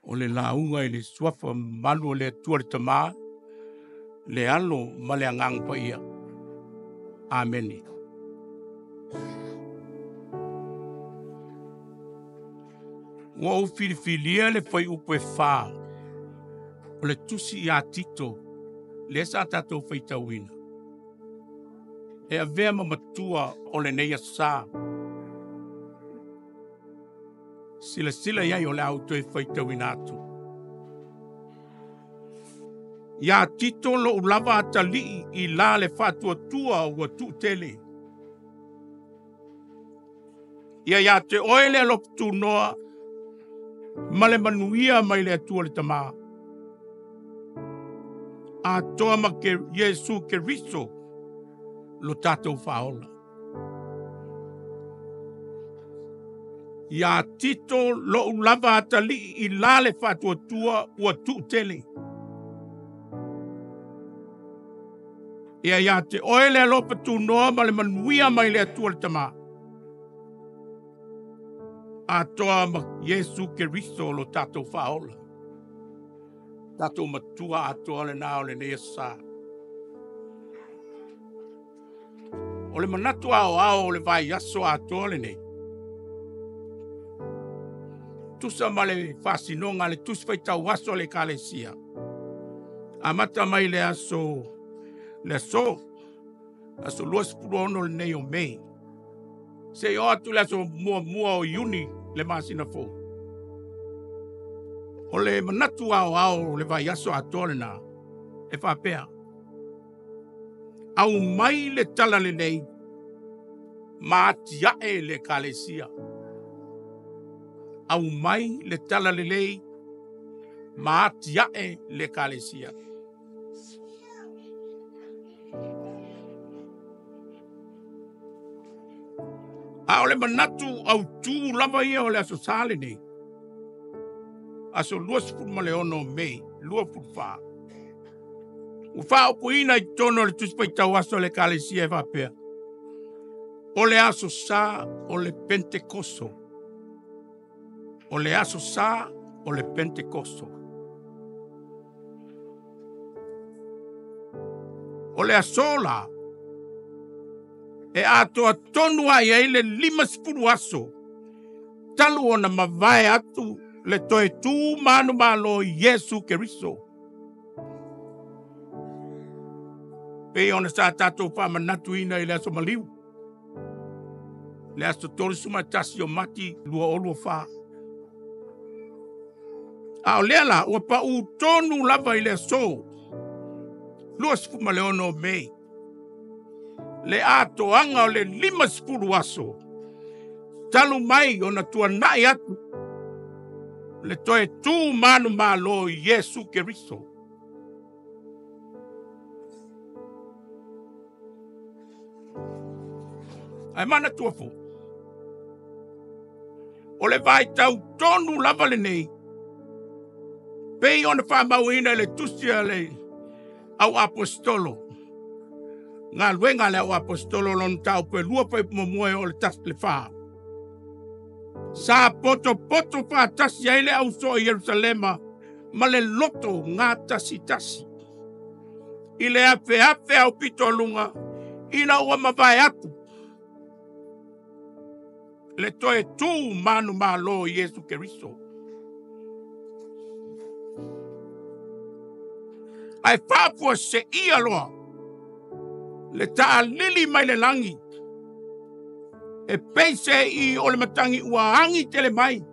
o le launga i le suafa malu o le atua le tamā, le alo ma le angang pa ia. Ameni. Ua o filifilia le fai upe whā, o le tusi i a tito, le sa tatou fai tauina. E a vea mamatua o le neia sā. Sila iai o le auto e fai tauina atu. Ia tito lo ulava atali i la le whatua tua ua tu tele. Ia te oele alo tu noa, ma le manuia mai le atua le tamā. A toa ma ke Yesu ke riso, lo tatou whaola. Ia tito lo ulava atali i la le whatua tua ua tu tele. Ia te oele alo tu noa ma le manuia mai le atua le tamā. A toa ma Yesu ke riso lo tatou whaola. Tatou matua a toa le nao le nea sā. O le manatu ao le vai aso a toa le nei. Tusa ma le whasinonga le tusi fai tau aso le kalesia. Amata mai le aso luas purono le nei o mei. Se o atu le aso mua o iuni le masina fo. O le manatu ao le vai aso a toa le na. E whapea. Au mai le tala le nei. Maatiae le kalesia. Au mai le tala le nei. Maatiae le kalesia. A ole manatu au tu lava ia ole aso sale nei. Aso luas furma le ono mei, lua furfa. Ufa o kuina i tono le tuspa i tau aso le kalesia e vapea. Ole aso sa ole pentekoso. Ole aso sa ole pentekoso. Ole asola. E atoa tonu ai e le 5 aso. Talu ona mavae atu le toe tu manu malo Yesu Keriso. Pe ona sa tatou whamanatu ina i le aso maliu. Le aso tolu suma tasi o mati lua olua wha. A o leala ua pa u tonu lava i le aso. Lua sifuma le ono mei. Le ato anga o le 5 aso. Talu mai o na tua nai atu. Le toe tu manu malo Yesu Keriso. Ai mana tua fo. O le vai tau tonu lava le nei. Pei ona whamauina le tusia le au apostolo. Ngā luenga le au apostolo lon tau pe lua pe momoe o le tas le wha. Sa poto wha tasi aile au so i Yerusalema ma le loto ngā tasi. I le afe au pito lunga ina ua mawai atu. Le toe tu manu malo Yesu Keriso. Ai whapua se ia loa. Le taa lili mai le langi. E peise i o le matangi ua angi tele mai.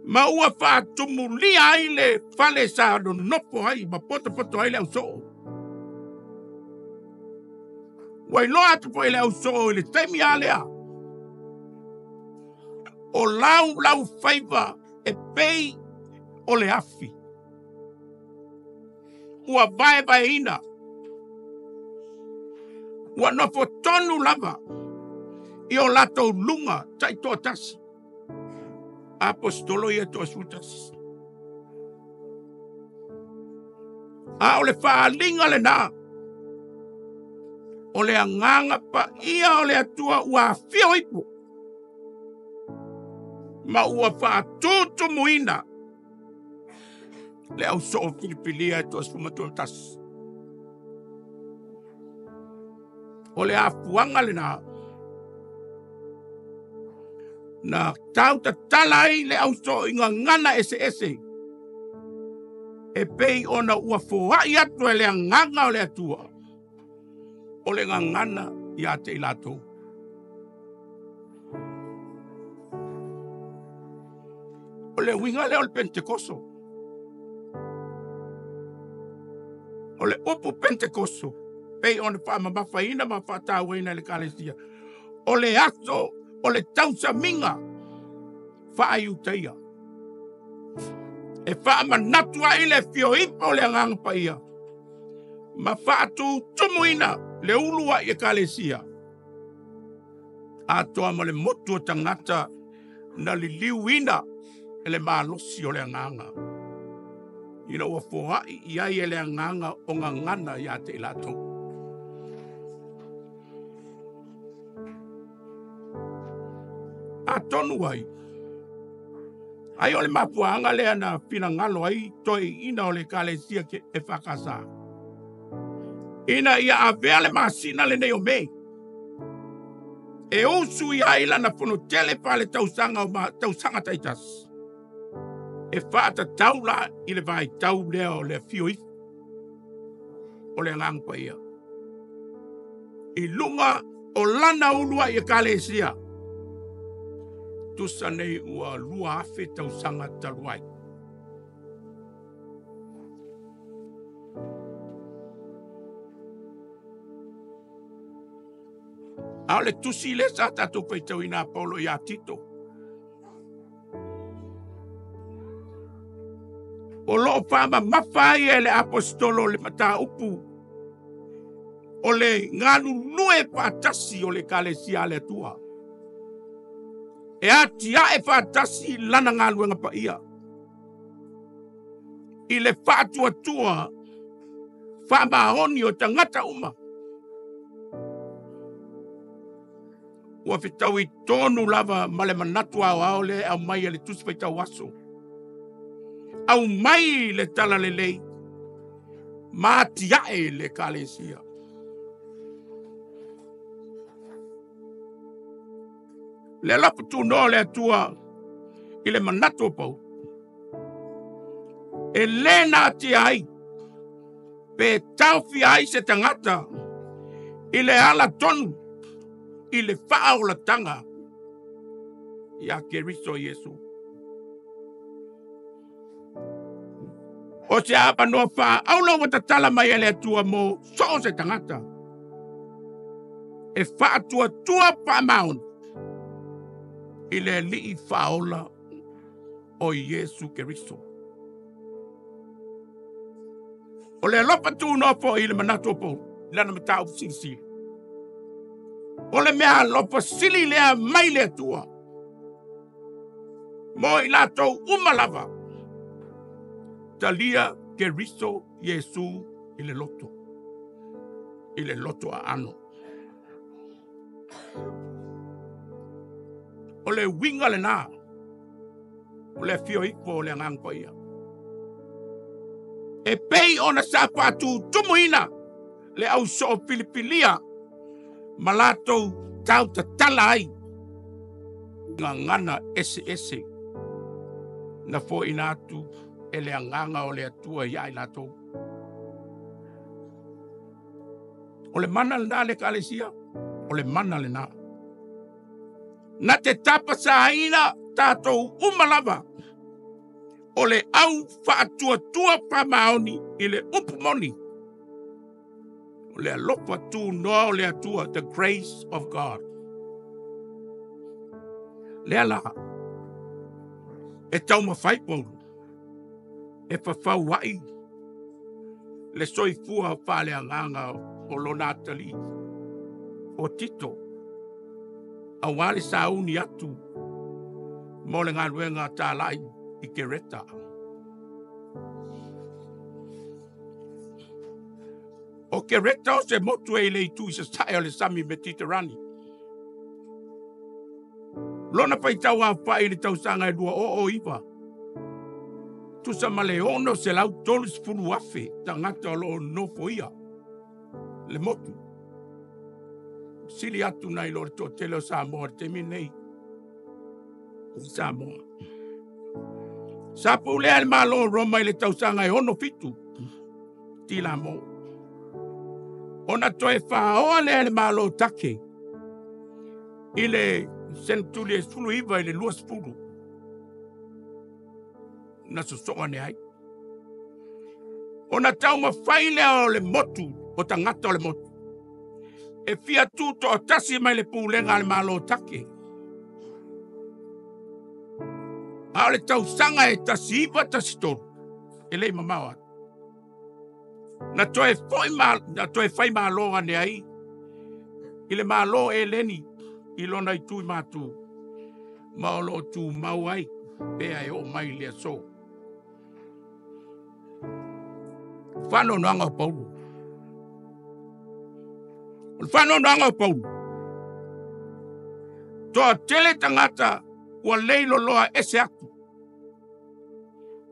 Ma ua whaatumu lia ai le whale sa no nopo ai. Ma poto ai le au soo. Wai loa atu po i le au soo i le taimi a lea. O lau faiva e pei o le afi. Ua vai ina. Ua nofo tonu lava. I o lato lunga tai toa tasi. Apostolo i e toa sutas. A o le whaalinga le nā. O le anganga pa ia o le atua ua fio ipo. Ma ua whaatutu muina. Le au so o Filipilia e tuas fumatuatas. O le afuanga le na tau ta talai le au so inga ngana ese. E pei ona ua foai atu e le nganga o le atua. O le ngana ia te ilato. O le winga le o le Pentekoso. O le upu Pentekoso. Pei ona whaamawafaina ma whaatawena le kalesia. O le aso, o le tausa minga. Whaaiutaia. E whaamanatua i le fio ipo le nganga paia. Ma whaatu tumuina le ulua i kalesia. Atoa ma le motua tangata na li liuina e le malosi o le nganga. Ina ua fohai ia i le nganga o ngangana ia te ilato. Atonu ai. Ai o le mapuanga lea na pinangalo ai toi ina o le kalesia ke e whakasa. Ina ia avea le masina le nei o mei. E usu ia ila na pono tele pa le tausanga taitas. E whaata taula i le vai tau lea o le fioi. O le ngangpa ia. I lunga o lana ulua i kalesia. Tusa nei ua lua afe tausanga taluai. Ao le tusi le sa tatu peitau ina Paulo ia Tito. O loo whaama mawhai e le apostolo le mata upu. O le nganu nue whaatasi o le kalesia le tua. E atia e whaatasi lana ngaluenga pa ia. I le whaatua tua whaamahoni o tangata uma. Ua whitau i tonu lava male manatu au le au mai le tusi peitau aso. Au mai le tala le lei. Maatia e le kalesia. Le lapu tu no le atua i le manatu pau. E le na ti ai. Pe tau fi ai se tangata. I le ala tonu. I le whaau la tanga. Ia Keriso Yesu. O se apa no wha au lo wata tala mai ele atua mo so se tangata. E wha tua pa maun. I le li i whaola o Yesu Keriso. O le lopa tu no po i le manato po. Lana matau sisi. O le mea lopa sili lea mai le atua. Mo i lato umalava. Talia Keriso Yesu i le loto. I le loto a ano. O le winga le na. O le fio ikpo o le ngangpa ia. E pei ona sapa tu tumuina. Le au so Filipilia. Malato tau ta tala ai. Ngangana ese. Na fo inatu. Ele anganga o le atua ia i lato. O le mana le na le kalesia. O le mana le na. Na te tapa sa ina tātou umalava. O le au whaatua pa maoni i le upumoni. O le alofa tu noa o le atua. The grace of God. Le ala. E tau mawhai polu. E whawhau wai. Le soifua whale anganga o lo Natali. O Tito. A wale sa uni atu. Mo le ngā ruenga tā lai i Kereta. O Kereta o se motu e le itu i se sae o le sami Mediterani. Lona pai tau a whai ni tau sanga e lua o iwa. Tusa male ono se lau tolu sifuru afe tangata lo nofo ia. Le motu. Sili atu nai lo to tele o Samoa te minei. Samoa. Sapu le al malo Roma ile tau sanga e ono fitu. Tila mo. Ona toe whaoa le al malo take. Ile sentuli e sulu iwa ile lua sifuru. Na sosoa ne ai. Ona tau ma whaile o le motu, o tangata o le motu. E fia tuto o tasi mai le pūlenga le malo take. A le tau sanga e tasi iwa tasi toru. E lei mamawa. Na toe whai maloa ne ai. I le malo e leni. I lona i tui mātu. Maolo tu mau ai. Pea e o mai lea so. Whano nanga Paulu. Whano nanga Paulu. Toa tele tangata ua leilo loa ese aku.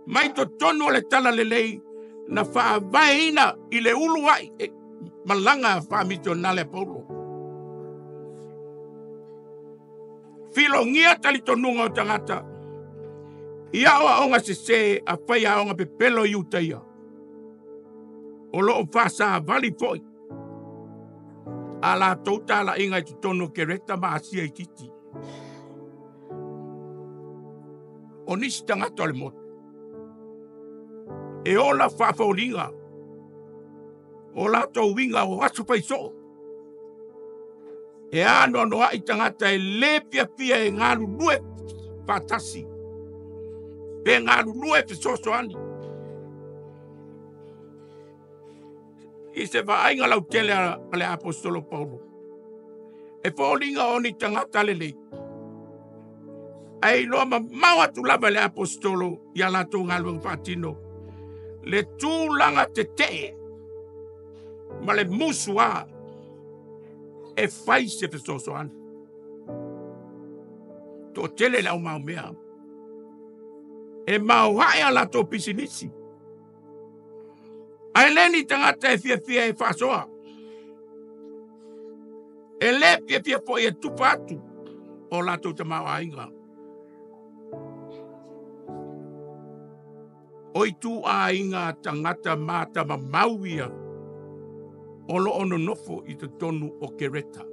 Mai to tono le tala le lei na wha vaina i le ulu ai. Malanga wha mito nale Paulu. Filo ngia tali tonunga o tangata. Ia oa onga se a whai a onga pe pelo i utaia. O loo whasa vali foi. A la touta la inga i tono ke reta maa sia i titi. O nisi tangata le motu. E o la whawhaulinga. O la tau winga o asu paiso. E ano anoa i tangata e le pia e ngaru lue whatasi. Pe ngaru lue fisoso ani. I se vainga lau tele ale apostolo Paulo. E fōlinga o ni tangata lelei. Ai loa maua tu lava le apostolo i alato ngaluang whatino. Le tūlanga te te. Ma le musua. E fai se fisoso ani. To tele lau mau mea. E mau hae alato pisinisi. Ai leni tangata e fia e whasoa. E le fia po e tupatu. O lato te mau ainga. Oi tu a inga tangata mata ma mauia. O lo ono nofo i te tonu o kereta.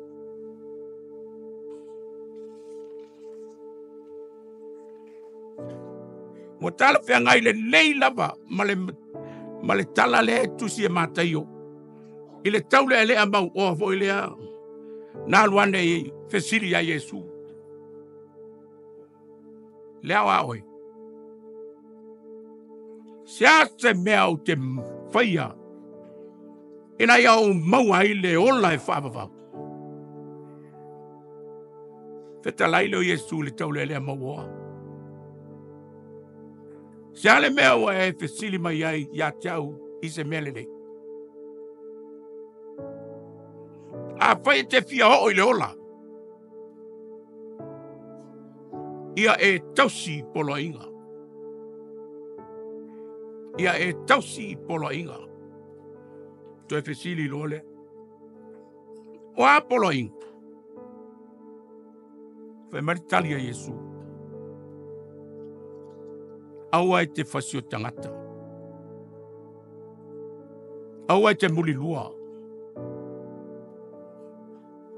Mo tala fea ngai le nei lava ma le tala le tusi e mataio. I le taule e lea mau o fo i lea. Nā luane i fesiri a Yesu. Lea wa oi. Sia se mea o te whaia. Ina iau maua i le ola e whaapawau. Feta laile o Yesu le taule e lea mau oa. Se ale mea ua e fesili mai ai ia tiau i se melele. A whai te fia ho i le ola. Ia e tausi polo inga. Ia e tausi polo inga. To e fesili lole. O a polo inga. Fai maritali a Yesu. Aua e te whasio tangata. Aua e te muli lua.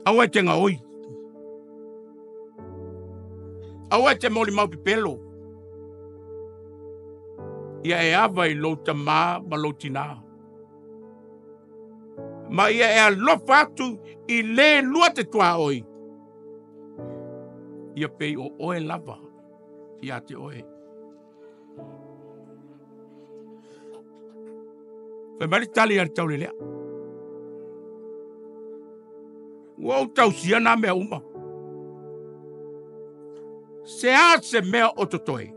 Aua e te ngaoi. Aua e te moli mau pipelo. Ia e awa i louta maa ma loutina. Ma ia e alofa atu i le lua te tua oi. Ia pei o oe lava. Ia te oe. Fai maritali ar tau lelea. Wau tau siana mea uma. Se mea o totoe.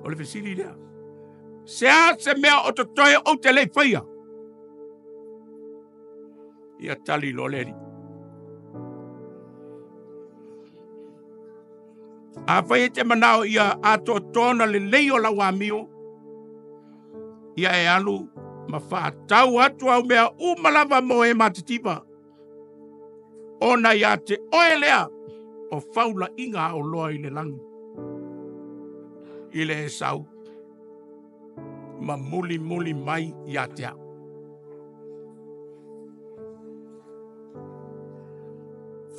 O le fesili lea. Se mea o totoe o te lei whaia. Ia tali lo leri. A whai te manao ia ato tōna le leo la wamio. Ia e alu ma whaatau atu au mea umalawa mo e matitipa. Ona ia te oelea o whaula inga o loa i le langi. I le e sau. Ma muli mai ia te au.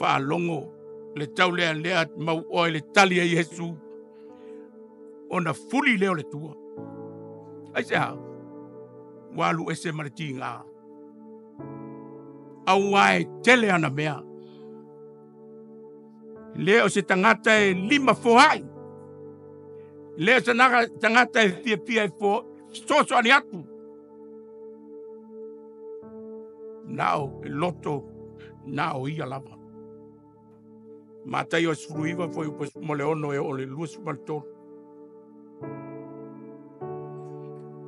Whaalongo le tau lea mau oe le tali a Yesu. Ona fuli leo le tua. Ai se hao. Walu ese mariti ngā. Au ai tele ana mea. Leo se tangata e 5 fohai. Leo se tangata e fia e fo. Soso ani atu. Nao e loto. Nao ia lava. Matai o sfruiva foi o mole ono e ole luz maltol.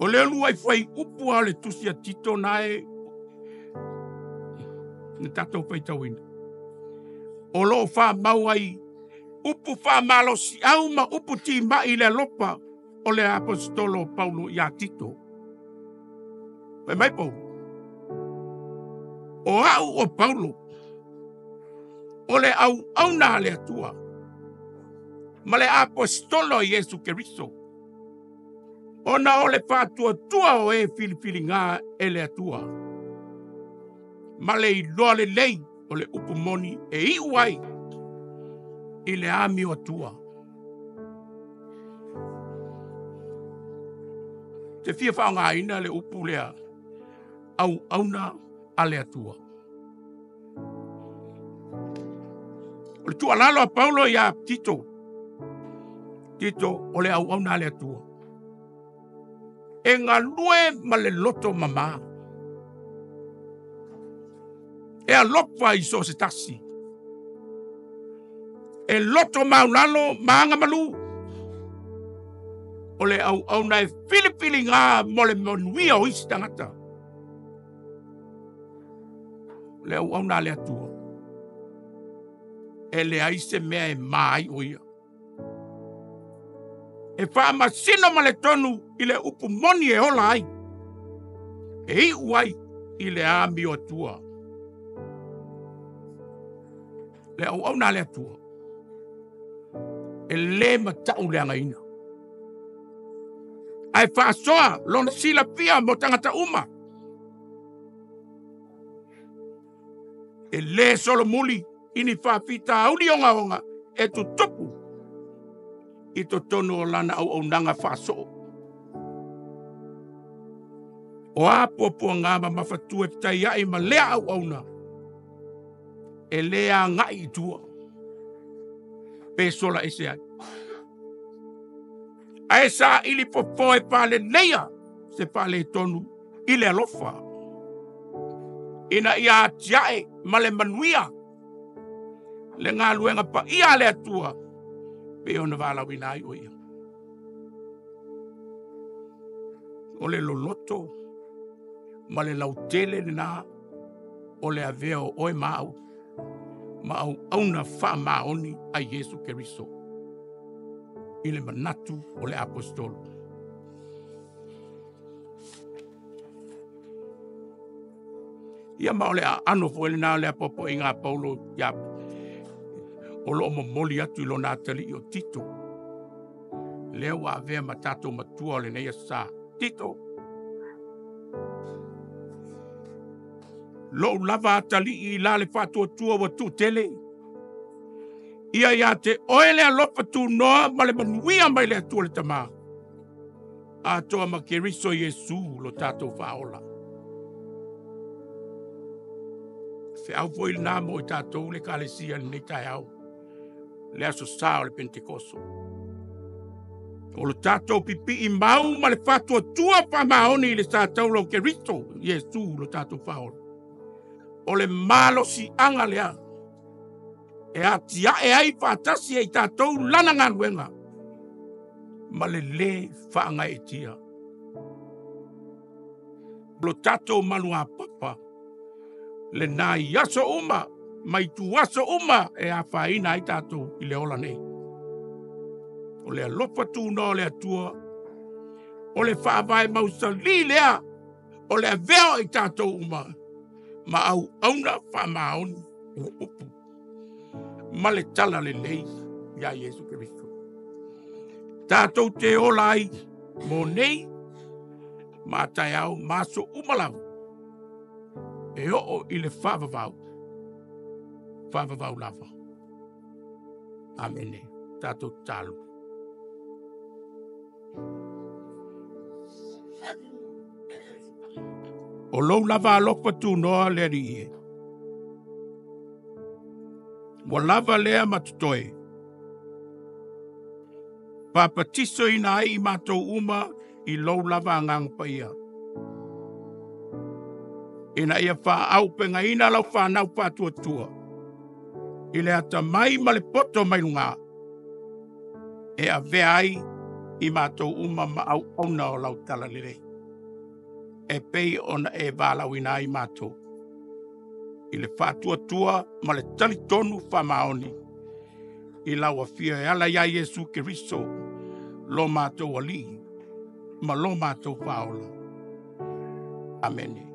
O le lua i foi upu ale tusia tito nae. Ne tato fai tawina. O lo fa mau ai. Upu fa malo si au ma upu ti ma i le lopa. O le apostolo Paulo ia tito. Pai mai pou. O au o Paulo. O le au na le atua. Ma le apostolo Yesu Keriso. Ona o le whātua tua o e filifili ngā e le atua. Ma le iloa le lei o le upumoni e iuai i le ami o atua. Te fia whaonga ina le upu lea auna a le atua. O le tua lalo a Paulo ia Tito. Tito o le auna le atua. E ngā lue ma le loto mama. E a lopa i so se tasi. E loto maunalo maanga malu. O le auna e filipili ngā mo le monuia o isi tangata. Le auna le atua. E le aise mea e mai o ia. E whaama sino ma le tonu i le upu moni e ola ai. E i uai i le ami o atua. Le au na le atua. E le matau le angaina. Ai whaasoa lona sila pia mo tangata uma. E le solo muli ini whaafita auli onga e tu tupu. I to tono o lana au nanga whaaso. O apopua ngama mawhatue pitai ai ma lea au na. E lea ngai tua. Pe sola ese ai. Ai sa ili popoe pale leia se pale tonu ile alofa. Ina ia tiae male manuia. Le ngā luenga pa ia le atua. Pe ona vala wina ai oia. O le loloto. Ma le lautele na. O le aveo oe mau. Ma au na wha maoni a Yesu Keriso. I le manatu o le apostolo. Ia ma o le ano fuele na le apopo i ngā Paulo ia. O lo momoli atu i lo natali o Tito. Leo wa avea matato matua o le neia sa. Tito. Lo lava atali i la le fatua tua wa tu tele. Ia te oele a lopa tu noa ma le manuia mai le atua le tama. A toa ma Keriso Yesu lo tato faola. Fe au foi na mo i tato le kalesia ni tai au. Le aso sao le Pentecoso. O lo tato pipi i mau ma le fatua tua pa maoni le sa taulo Keriso Yesu lo tato faola. O le malo si anga lea. E atia e ai whaatasi e tātou lana ngā luenga. Ma le whaanga e tia. Lo tātou malua papa. Le nā iaso uma. Mai tu aso uma e a whaina ai tātou i le ola nei. O le alofa tūna o le atua. O le whaavai mausa li lea. O le veo i tātou uma. Ma au auna whamaoni. Upu. Ma le tala le lei. Ia Yesu Kiristo. Tātou te ola ai. Mō nei. Ma tai au maso umalau. E o i le whaavavau. Whaavavau lava. Amene. Tātou tālu. O lou lava alofa tūnoa le ri e. Wa lava lea matutoe. Papatiso ina ai I mātou uma I lou lava ngang paia. Ina ia wha au penga ina lau whanau pātua tua. I le ata mai ma le poto mai lunga. E a vea ai I mātou uma ma au ona o lau tala lirei. E pei ona e wālau ina ai mātou. I le whātua tua ma le tali tonu whamaoni. I lau a fia e ala ia Yesu Kiriso. Lo mātou ali. Ma lo mātou whaola. Amen.